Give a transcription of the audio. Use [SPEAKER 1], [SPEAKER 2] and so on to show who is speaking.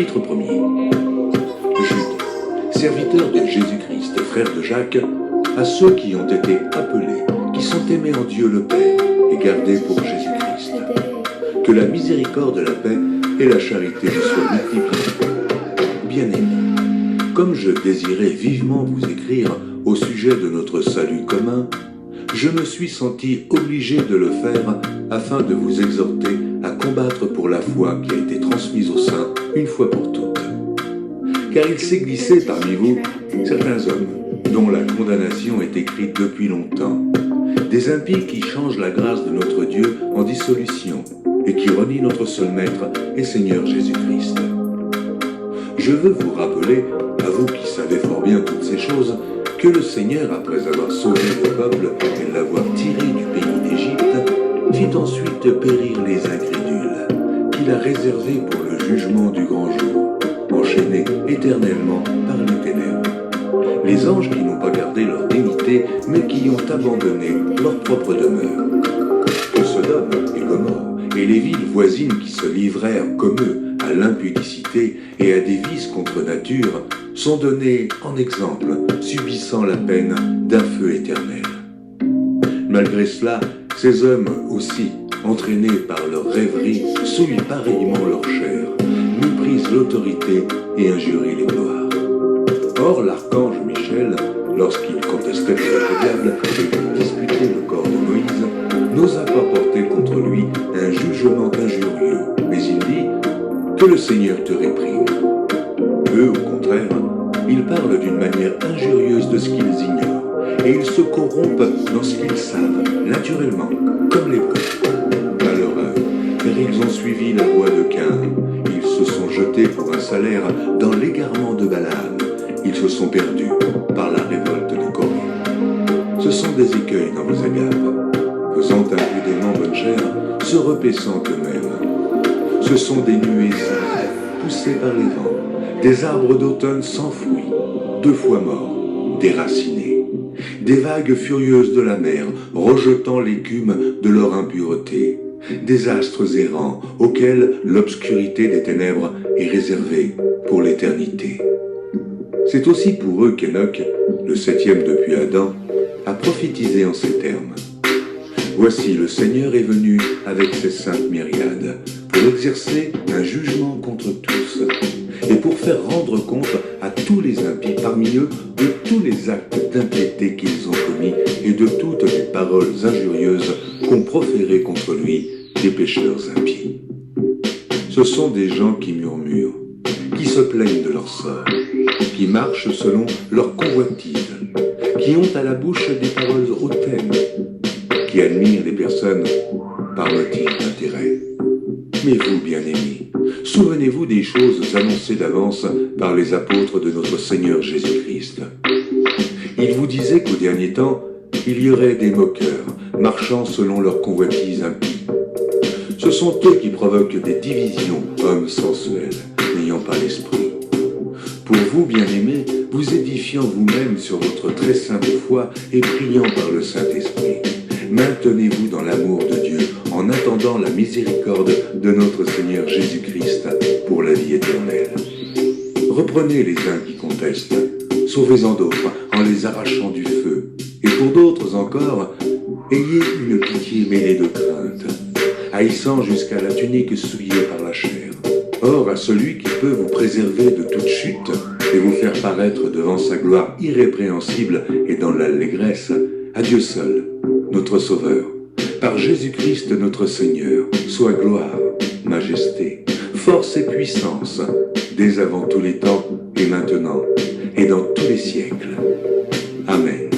[SPEAKER 1] Chapitre 1er. Jude, serviteur de Jésus-Christ, frère de Jacques, à ceux qui ont été appelés, qui sont aimés en Dieu le Père et gardés pour Jésus-Christ. Que la miséricorde, la paix et la charité vous soient multipliées. Bien-aimés, comme je désirais vivement vous écrire au sujet de notre salut commun, je me suis senti obligé de le faire afin de vous exhorter à combattre pour la foi qui a été transmise aux saints une fois pour toutes. Car il s'est glissé parmi vous certains hommes dont la condamnation est écrite depuis longtemps, des impies qui changent la grâce de notre Dieu en dissolution et qui renient notre seul Maître et Seigneur Jésus-Christ. Je veux vous rappeler, à vous qui savez fort bien toutes ces choses, que le Seigneur, après avoir sauvé le peuple et l'avoir tiré du pays d'Égypte, fit ensuite périr les incrédules, qu'il a réservés pour le jugement du grand jour, enchaînés éternellement par les ténèbres. Les anges qui n'ont pas gardé leur dignité, mais qui ont abandonné leur propre demeure. Que Sodome et Gomorrhe et les villes voisines qui se livrèrent comme eux à l'impudicité et à des vices contre nature sont donnés en exemple, subissant la peine d'un feu éternel. Malgré cela, ces hommes aussi, entraînés par leur rêverie, souillent pareillement leur chair, méprisent l'autorité et injurient les gloires. Or, l'archange Michel, lorsqu'il contestait avec le diable et disputait le corps de Moïse, n'osa pas porter contre lui un jugement injurieux, mais il dit « Que le Seigneur te réprime ». Eux, au contraire, ils parlent d'une manière injurieuse de ce qu'ils ignorent, et ils se corrompent dans ce qu'ils savent, naturellement, comme les prêtres. Malheureux, car ils ont suivi la voie de Caïn, ils se sont jetés pour un salaire dans l'égarement de Balaam, ils se sont perdus par la révolte de Corée. Ce sont des écueils dans vos agapes, faisant imprudemment bonne chère, se repaissant eux-mêmes. Ce sont des nuées sales, poussées par les vents, des arbres d'automne sans fruits, 2 fois morts, déracinés, des vagues furieuses de la mer, rejetant l'écume de leur impureté, des astres errants auxquels l'obscurité des ténèbres est réservée pour l'éternité. C'est aussi pour eux qu'Enoch, le 7e depuis Adam, a prophétisé en ces termes. Voici, le Seigneur est venu avec ses saintes myriades pour exercer un jugement contre tous et pour faire rendre compte à tous les impies parmi eux de tous les actes d'impiété qu'ils ont commis et de toutes les paroles injurieuses qu'ont proférées contre lui des pécheurs impies. Ce sont des gens qui murmurent, qui se plaignent de leur sort, qui marchent selon leur convoitise, qui ont à la bouche des paroles hautaines, qui admirent les personnes par motif d'intérêt. Mais vous, bien-aimés, souvenez-vous des choses annoncées d'avance par les apôtres de notre Seigneur Jésus-Christ. Ils vous disaient qu'au dernier temps, il y aurait des moqueurs, marchant selon leur convoitise impie. Ce sont eux qui provoquent des divisions, hommes sensuels, n'ayant pas l'esprit. Pour vous, bien-aimés, vous édifiant vous-même sur votre très sainte foi et priant par le Saint-Esprit, maintenez-vous dans l'amour de Dieu en attendant la miséricorde de notre Seigneur Jésus-Christ pour la vie éternelle. Reprenez les uns qui contestent, sauvez-en d'autres en les arrachant du feu, et pour d'autres encore, ayez une pitié mêlée de crainte, haïssant jusqu'à la tunique souillée par la chair. Or, à celui qui peut vous préserver de toute chute et vous faire paraître devant sa gloire irrépréhensible et dans l'allégresse, à Dieu seul, notre Sauveur, par Jésus-Christ notre Seigneur, soit gloire, majesté, force et puissance, dès avant tous les temps et maintenant et dans tous les siècles. Amen.